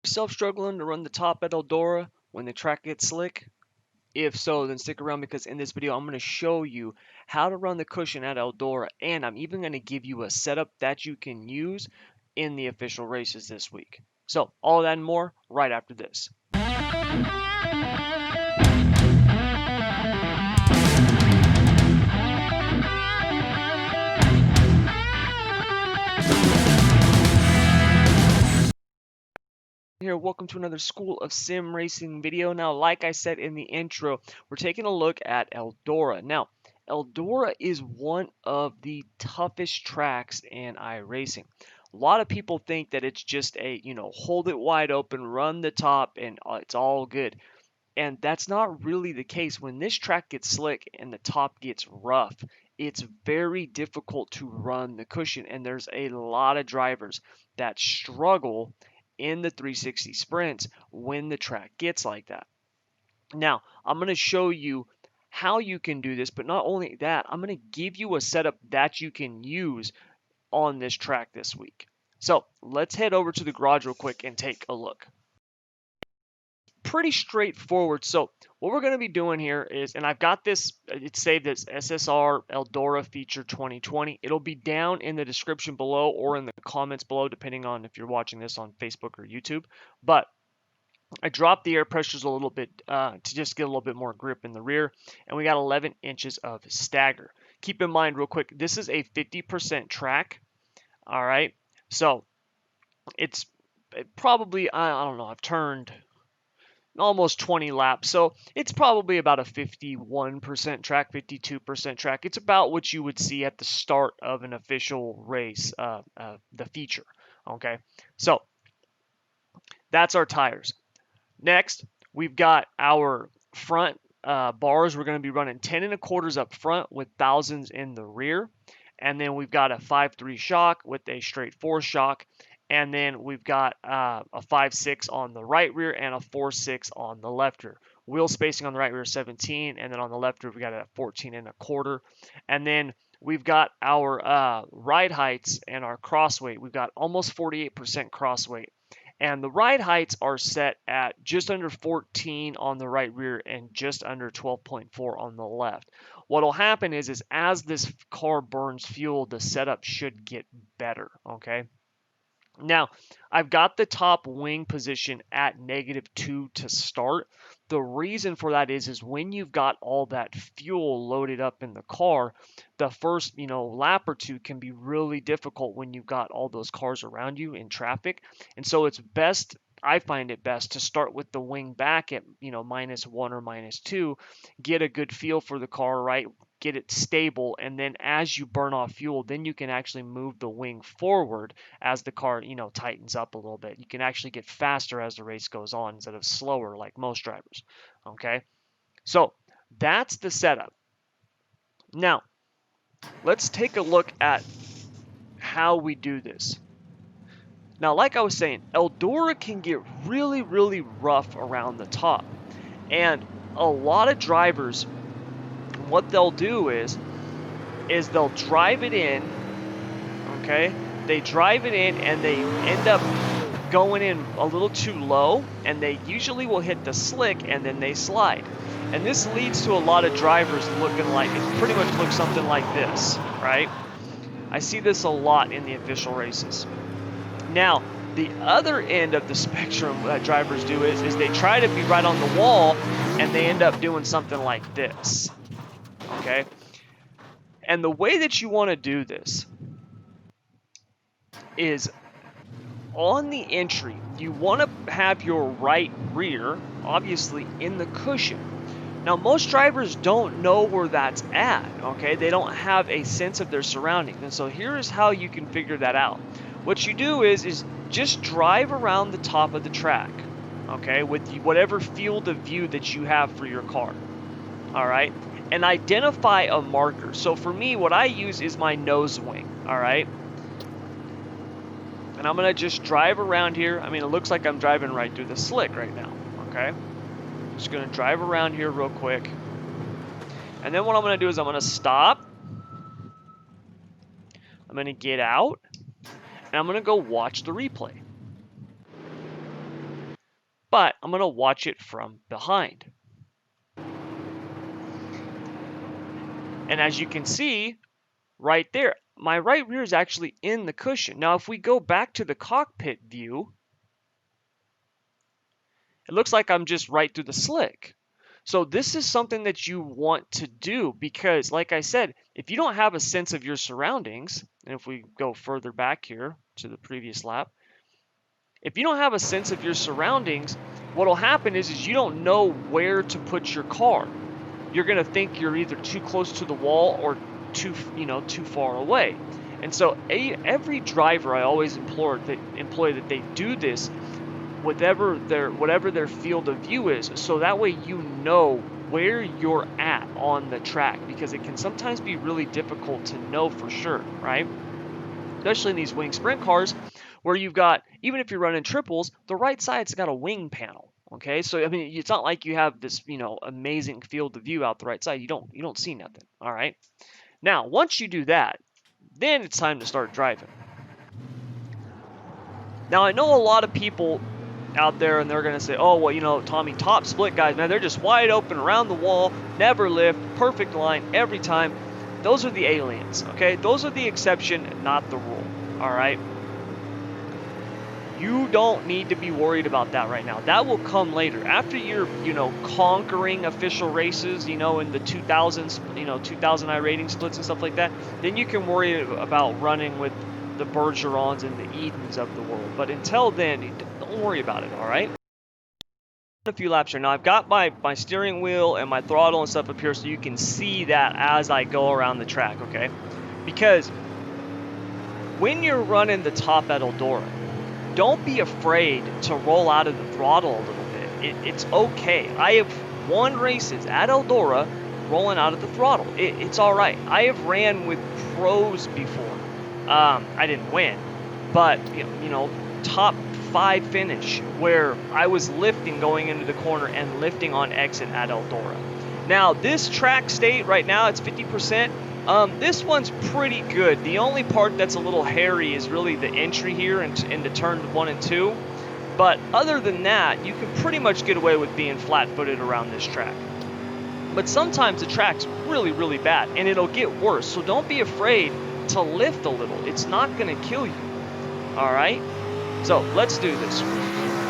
Yourself struggling to run the top at Eldora when the track gets slick? If so, then stick around because in this video I'm going to show you how to run the cushion at Eldora, and I'm even going to give you a setup that you can use in the official races this week. So all that and more right after this. Here, welcome to another School of Sim Racing video. Now, like I said in the intro, we're taking a look at Eldora. Now, Eldora is one of the toughest tracks in iRacing. A lot of people think that it's just a, hold it wide open, run the top, and it's all good. And that's not really the case. When this track gets slick and the top gets rough, it's very difficult to run the cushion. And there's a lot of drivers that struggle in the 360 sprints when the track gets like that. Now, I'm going to show you how you can do this, but not only that, I'm going to give you a setup that you can use on this track this week. So let's head over to the garage real quick and take a look. Pretty straightforward. So what we're going to be doing here is, and I've got this, it's saved as SSR Eldora Feature 2020. It'll be down in the description below or in the comments below, depending on if you're watching this on Facebook or YouTube. But I dropped the air pressures a little bit to just get a little bit more grip in the rear, and we got 11 inches of stagger. Keep in mind real quick, this is a 50% track. All right, so it's probably, I don't know, I've turned almost 20 laps. So it's probably about a 51% track, 52% track. It's about what you would see at the start of an official race, the feature. Okay, so that's our tires. Next, we've got our front bars. We're going to be running 10 1/4s up front with thousands in the rear. And then we've got a 5.3 shock with a straight 4 shock. And then we've got a 5.6 on the right rear and a 4.6 on the left rear. Wheel spacing on the right rear 17, and then on the left rear we got a 14 1/4. And then we've got our ride heights and our cross weight. We've got almost 48% cross weight. And the ride heights are set at just under 14 on the right rear and just under 12.4 on the left. What'll happen is as this car burns fuel, the setup should get better, okay? Now, I've got the top wing position at -2 to start. The reason for that is when you've got all that fuel loaded up in the car, the first, lap or two can be really difficult when you've got all those cars around you in traffic. And so it's best, I find it best to start with the wing back at, -1 or -2, get a good feel for the car, right? Get it stable, and then as you burn off fuel, then you can actually move the wing forward as the car, tightens up a little bit. You can actually get faster as the race goes on instead of slower like most drivers, okay? So that's the setup. Now, let's take a look at how we do this. Now, like I was saying, Eldora can get really, really rough around the top, and a lot of drivers, what they'll do is they'll drive it in, okay? They drive it in and they end up going in a little too low, and they usually will hit the slick and then they slide. And this leads to a lot of drivers looking like, it pretty much looks something like this, right? I see this a lot in the official races. Now, the other end of the spectrum that drivers do is they try to be right on the wall and they end up doing something like this. Okay, and the way that you want to do this is on the entry, you want to have your right rear, obviously, in the cushion. Now, most drivers don't know where that's at, okay? They don't have a sense of their surroundings. And so here is how you can figure that out. What you do is just drive around the top of the track, okay, with whatever field of view that you have for your car, all right? And identify a marker. So for me, what I use is my nose wing, all right? And I'm gonna just drive around here. I mean, it looks like I'm driving right through the slick right now, okay? Just gonna drive around here real quick. And then what I'm gonna do is I'm gonna stop. I'm gonna get out, and I'm gonna go watch the replay. but I'm going to watch it from behind. And as you can see right there, my right rear is actually in the cushion. Now, if we go back to the cockpit view, it looks like I'm just right through the slick. So this is something that you want to do because, like I said, if you don't have a sense of your surroundings, and if we go further back here to the previous lap, if you don't have a sense of your surroundings, what will happen is you don't know where to put your car. You're going to think you're either too close to the wall or too far away. And so every driver, I always employ that they do this whatever their field of view is, so that way you know where you're at on the track, because it can sometimes be really difficult to know for sure, right? Especially in these wing sprint cars where you've got, even if you're running triples, the right side's got a wing panel. Okay, so I mean, it's not like you have this, amazing field of view out the right side. You don't see nothing. All right. Now, once you do that, then it's time to start driving. Now, I know a lot of people out there, and they're going to say, oh, well, Tommy, top split guys, man, they're just wide open around the wall, never lift, perfect line every time. Those are the aliens, okay? Those are the exception, not the rule, all right? You don't need to be worried about that right now. That will come later. After you're, conquering official races, in the 2000s, 2000 iRating splits and stuff like that, then you can worry about running with the Bergerons and the Edens of the world. But until then, don't worry about it, all right? A few laps here. Now, I've got my steering wheel and my throttle and stuff up here so you can see that as I go around the track, okay? Because when you're running the top at Eldora, don't be afraid to roll out of the throttle a little bit. It's okay. I have won races at Eldora rolling out of the throttle. It's all right. I have ran with pros before. I didn't win, but top 5 finish where I was lifting going into the corner and lifting on exit at Eldora. Now this track state right now, it's 50%. This one's pretty good. The only part that's a little hairy is really the entry here into turn 1 and 2. But other than that, you can pretty much get away with being flat-footed around this track. But sometimes the track's really, really bad, and it'll get worse. So don't be afraid to lift a little. It's not going to kill you. All right? So let's do this.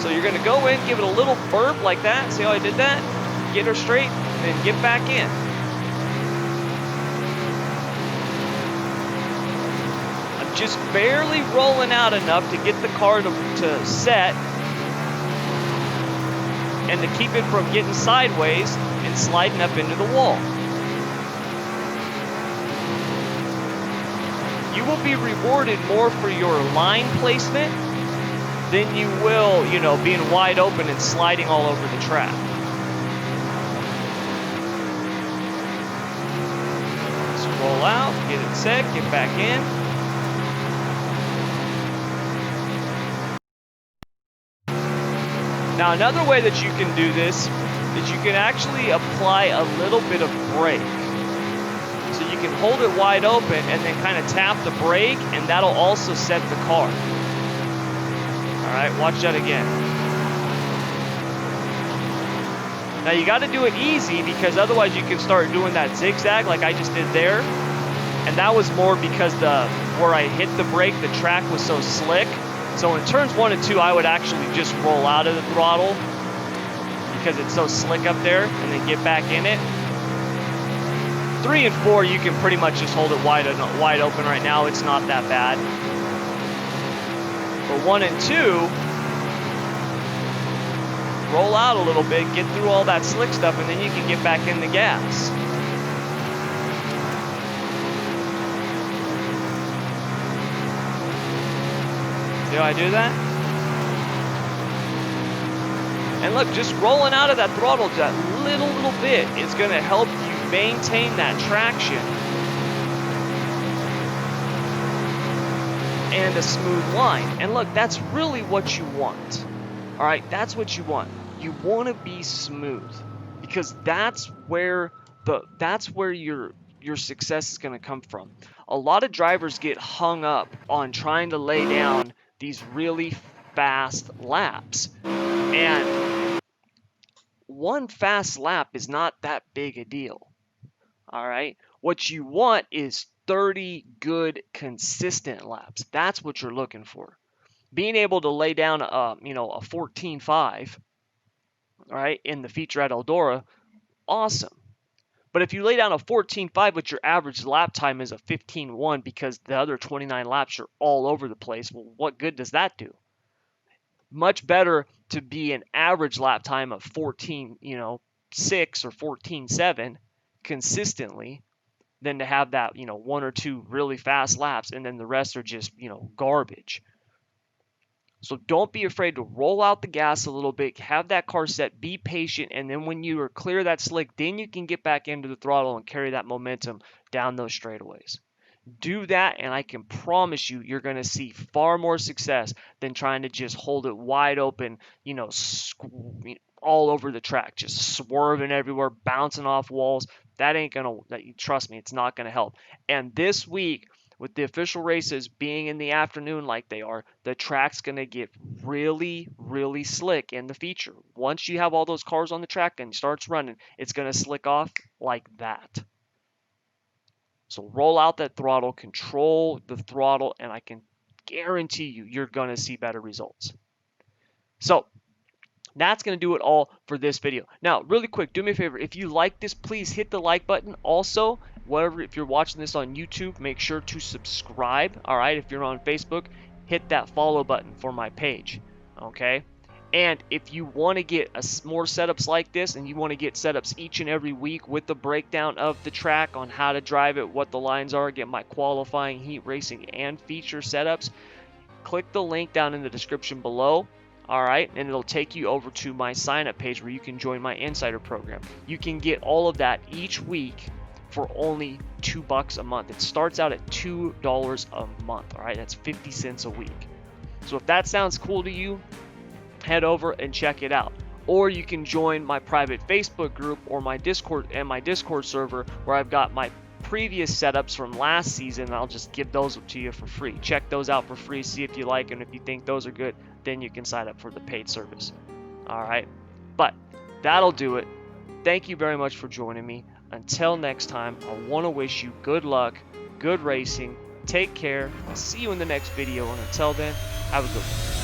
So you're going to go in, give it a little burp like that. See how I did that? Get her straight, then get back in. I'm just barely rolling out enough to get the car to set and to keep it from getting sideways and sliding up into the wall. You will be rewarded more for your line placement than you will, being wide open and sliding all over the track. So roll out, get it set, get back in. Now another way that you can do this is you can actually apply a little bit of brake. So you can hold it wide open and then kind of tap the brake, and that'll also set the car. All right, watch that again. Now you got to do it easy, because otherwise you can start doing that zigzag like I just did there. And that was more because where I hit the brake, the track was so slick. So in turns 1 and 2, I would actually just roll out of the throttle because it's so slick up there, and then get back in it. 3 and 4, you can pretty much just hold it wide open right now. It's not that bad. But 1 and 2, roll out a little bit, get through all that slick stuff, and then you can get back in the gas. See how I do that? And look, just rolling out of that throttle that little bit is going to help you maintain that traction and a smooth line. And look, that's really what you want. All right, that's what you want. You want to be smooth, because that's where your success is going to come from. A lot of drivers get hung up on trying to lay down these really fast laps. And one fast lap is not that big a deal. All right. What you want is 30 good, consistent laps. That's what you're looking for. Being able to lay down a 14.5, right, in the feature at Eldora, awesome. But if you lay down a 14.5 but your average lap time is a 15.1 because the other 29 laps are all over the place, well, what good does that do? Much better to be an average lap time of 14, 6 or 14.7 consistently than to have that, one or two really fast laps and then the rest are just, garbage. So don't be afraid to roll out the gas a little bit, have that car set, be patient, and then when you are clear that slick, then you can get back into the throttle and carry that momentum down those straightaways. Do that, and I can promise you, you're going to see far more success than trying to just hold it wide open, all over the track, just swerving everywhere, bouncing off walls. That ain't going to, trust me, it's not going to help. And this week, with the official races being in the afternoon like they are, the track's going to get really, really slick in the feature. Once you have all those cars on the track and it starts running, it's going to slick off like that. So roll out that throttle, control the throttle, and I can guarantee you, you're going to see better results. So that's going to do it all for this video. Now, really quick, do me a favor. If you like this, please hit the like button. Also, if you're watching this on YouTube, make sure to subscribe. All right, if you're on Facebook, hit that follow button for my page. Okay. And if you want to get more setups like this and you want to get setups each and every week with the breakdown of the track on how to drive it, what the lines are, get my qualifying, heat racing, and feature setups, click the link down in the description below. All right, and it'll take you over to my sign up page where you can join my insider program. You can get all of that each week for only $2 a month. It starts out at $2 a month. All right, that's 50 cents a week. So if that sounds cool to you, head over and check it out. Or you can join my private Facebook group or my Discord server where I've got my previous setups from last season, and I'll just give those to you for free. Check those out for free, see if you like them. If you think those are good, then you can sign up for the paid service. All right, but that'll do it. Thank you very much for joining me. Until next time, I want to wish you good luck, good racing, take care. I'll see you in the next video, and until then, have a good one.